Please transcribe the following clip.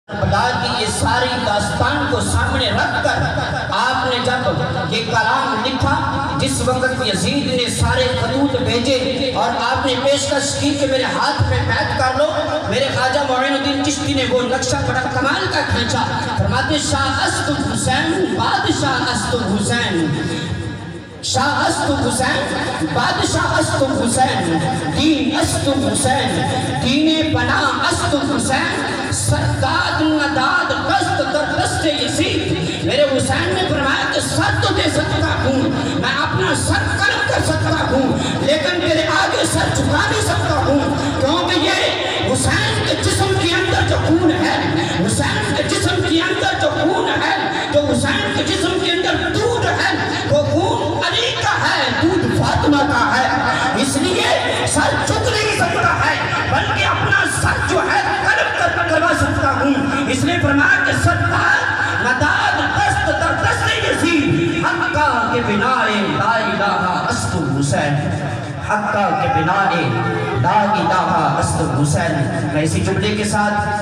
کربلا کی یہ ساری داستان کو سامنے رکھ کر آپ نے جب یہ کلام لکھا، جس وقت یزید نے سارے خطوط بھیجے اور آپ نے پیشکش کی کہ میرے ہاتھ پہ بیعت کر لو، میرے خواجہ معین الدین چشتی نے وہ نقشہ بڑا کمال کا کھینچا۔ فرماتے شاہ است حسین بادشاہ است حسین، شاہ است حسین بادشاہ است حسین، دین است حسین دین پناہ است حسین، سرداد نداد قصد در دست یزید۔ میرے حسین نے فرمایا کہ سر تو دے سکتا ہوں، میں اپنا سر قلم کر سکتا ہوں، لیکن تیرے آگے سر جھکا نہیں سکتا ہوں، کیونکہ یہ حسین کے جسم کے اندر جو خون ہے، حسین کے جسم کے اندر جو خون ہے، جو حسین کے جسم کے اندر دودھ ہے، وہ خون علی کا ہے، دودھ فاطمہ کا ہے، اس لیے سر جھک نہیں سکتا ہے، بلکہ اپنا سر جو ہے قلم کروا سکتا ہوں۔ اس نے فرمایا کہ سردار نداد دست در دست یزید، حقا کے بنائے لا الہ است حسین، حقا کے بنائے لا الہ است حسین۔ میں اسی جملے کے ساتھ